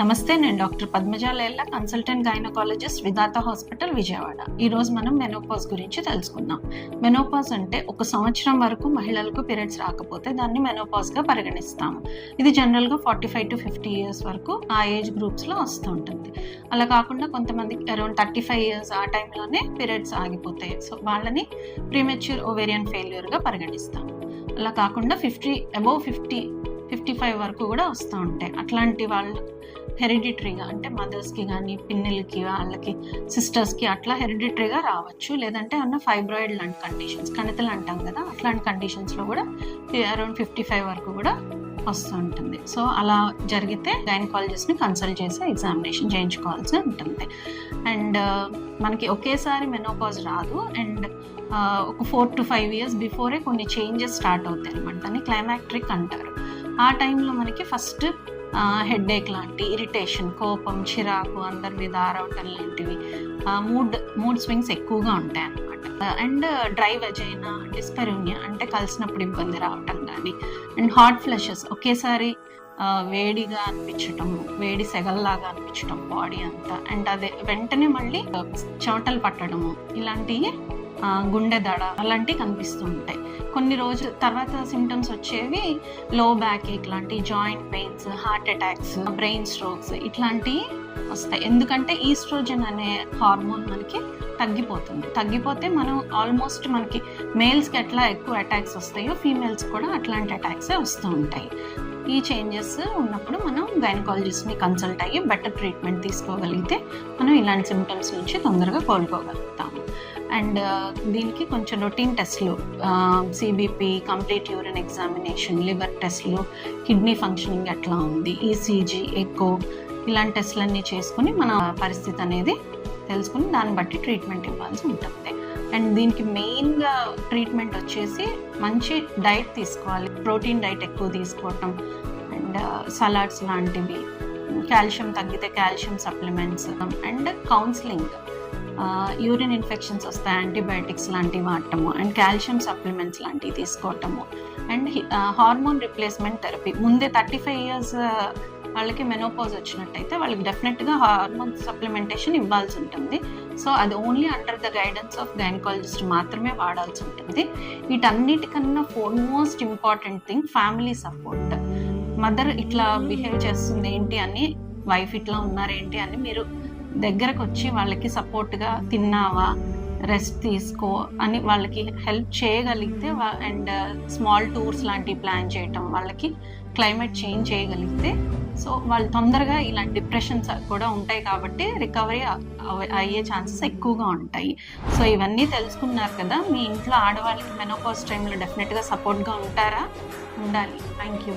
నమస్తే, నేను doctor Padmaja లేల్లా, consultant gynaecologist, విధాత hospital, Vijayawada. ఈరోజు మనం మెనోపాజ్ గురించి తెలుసుకుందాం. మెనోపాజ్ అంటే 1 సంవత్సరం వరకు మహిళలకు పీరియడ్స్ రాకపోతే దాన్ని మెనోపాజ్గా పరిగణిస్తాము. ఇది జనరల్గా 45 to 50 ఇయర్స్ వరకు ఆ ఏజ్ గ్రూప్స్లో వస్తూ ఉంటుంది. అలా కాకుండా కొంతమందికి అరౌండ్ 35 ఇయర్స్ ఆ టైంలోనే పీరియడ్స్ ఆగిపోతాయి. సో వాళ్ళని ప్రీమెచ్యూర్ ఓవేరియన్ ఫెయిల్యూర్గా పరిగణిస్తాం. అలా కాకుండా 55 వరకు కూడా వస్తూ ఉంటాయి. అట్లాంటి వాళ్ళు హెరిడిటరీగా అంటే మదర్స్కి కానీ పిన్నెలకి వాళ్ళకి సిస్టర్స్కి అట్లా హెరిడిటరీగా రావచ్చు. లేదంటే అన్న ఫైబ్రాయిడ్ లాంటి కండిషన్స్, కణితలు అంటాం కదా, అట్లాంటి కండిషన్స్లో కూడా అరౌండ్ 55 వరకు కూడా వస్తూ ఉంటుంది. సో అలా జరిగితే గైనకాలజిస్ట్ని కన్సల్ట్ చేసి ఎగ్జామినేషన్ చేయించుకోవాల్సి ఉంటుంది. అండ్ మనకి ఒకేసారి మెనోపాజ్ రాదు. అండ్ ఒక 4 to 5 ఇయర్స్ బిఫోరే కొన్ని చేంజెస్ స్టార్ట్ అవుతాయి అనమాట. దాన్ని క్లైమాక్ట్రిక్ అంటారు. ఆ టైంలో మనకి ఫస్ట్ హెడ్ఏక్ లాంటి, ఇరిటేషన్, కోపం, చిరాకు, అందరి మీద ఆరవటం లాంటివి, మూడ్ స్వింగ్స్ ఎక్కువగా ఉంటాయి అన్నమాట. అండ్ డ్రై వెజైనా, డిస్పెరూనియా అంటే కలిసినప్పుడు ఇబ్బంది రావటం కానీ, అండ్ హాట్ ఫ్లషెస్, ఒకేసారి వేడిగా అనిపించటము, వేడి సెగల్లాగా అనిపించటం బాడీ అంతా, అండ్ అదే వెంటనే మళ్ళీ చెమటలు పట్టడము, ఇలాంటివి గుండె దడ అలాంటివి కనిపిస్తూ ఉంటాయి. కొన్ని రోజుల తర్వాత సిమ్టమ్స్ వచ్చేవి లో బ్యాక్ ఏక్ లాంటి, joint pains, heart attacks, brain strokes ఇట్లాంటివి వస్తాయి. ఎందుకంటే ఈస్ట్రోజన్ అనే హార్మోన్ మనకి తగ్గిపోతే మనం ఆల్మోస్ట్ మనకి మేల్స్కి ఎట్లా ఎక్కువ అటాక్స్ వస్తాయో ఫీమేల్స్ కూడా అట్లాంటి అటాక్సే వస్తూ ఉంటాయి. ఈ చేంజెస్ ఉన్నప్పుడు మనం గైనకాలజిస్ట్ని కన్సల్ట్ అయ్యి బెటర్ ట్రీట్మెంట్ తీసుకోగలిగితే మనం ఇలాంటి సిమ్టమ్స్ నుంచి తొందరగా కోలుకోగలుగుతాము. అండ్ దీనికి కొంచెం రొటీన్ టెస్ట్లు, CBP, complete urine examination, liver టెస్ట్లు, కిడ్నీ ఫంక్షనింగ్ ఎట్లా ఉంది, ఈసీజీ, ఎకో, ఇలాంటి టెస్ట్లన్నీ చేసుకుని మన పరిస్థితి అనేది తెలుసుకుని దాన్ని బట్టి ట్రీట్మెంట్ ఇవ్వాల్సి ఉంటుంది. అండ్ దీనికి మెయిన్గా ట్రీట్మెంట్ వచ్చేసి మంచి డైట్ తీసుకోవాలి. ప్రోటీన్ డైట్ ఎక్కువ తీసుకోవటం, అండ్ సలాడ్స్ లాంటివి, కాల్షియం తగ్గితే calcium supplements, and counselling, urine infections వస్తే యాంటీబయాటిక్స్ లాంటివి వాడటము, అండ్ కాల్షియం సప్లిమెంట్స్ లాంటివి తీసుకోవటము, అండ్ హార్మోన్ రిప్లేస్మెంట్ థెరపీ. ముందే 35 ఇయర్స్ వాళ్ళకి మెనోపాజ్ వచ్చినట్టయితే వాళ్ళకి డెఫినెట్గా హార్మోన్ సప్లిమెంటేషన్ ఇవ్వాల్సి ఉంటుంది. సో అది only under the guidance of gynaecologist మాత్రమే వాడాల్సి ఉంటుంది. వీటన్నిటికన్నా most important thing family support. Mother ఇట్లా బిహేవ్ చేస్తుంది ఏంటి అని, వైఫ్ ఇట్లా ఉన్నారేంటి అని మీరు దగ్గరకు వచ్చి వాళ్ళకి సపోర్ట్గా తిన్నావా, రెస్ట్ తీసుకో అని వాళ్ళకి హెల్ప్ చేయగలిగితే, అండ్ స్మాల్ టూర్స్ లాంటివి ప్లాన్ చేయటం, వాళ్ళకి క్లైమేట్ చేంజ్ చేయగలిగితే, సో వాళ్ళు తొందరగా ఇలాంటి డిప్రెషన్స్ కూడా ఉంటాయి కాబట్టి రికవరీ అయ్యే ఛాన్సెస్ ఎక్కువగా ఉంటాయి. సో ఇవన్నీ తెలుసుకున్నారు కదా, మీ ఇంట్లో ఆడవాళ్ళకి మెనోపాజ్ టైంలో డెఫినెట్గా సపోర్ట్గా ఉండాలి. Thank you.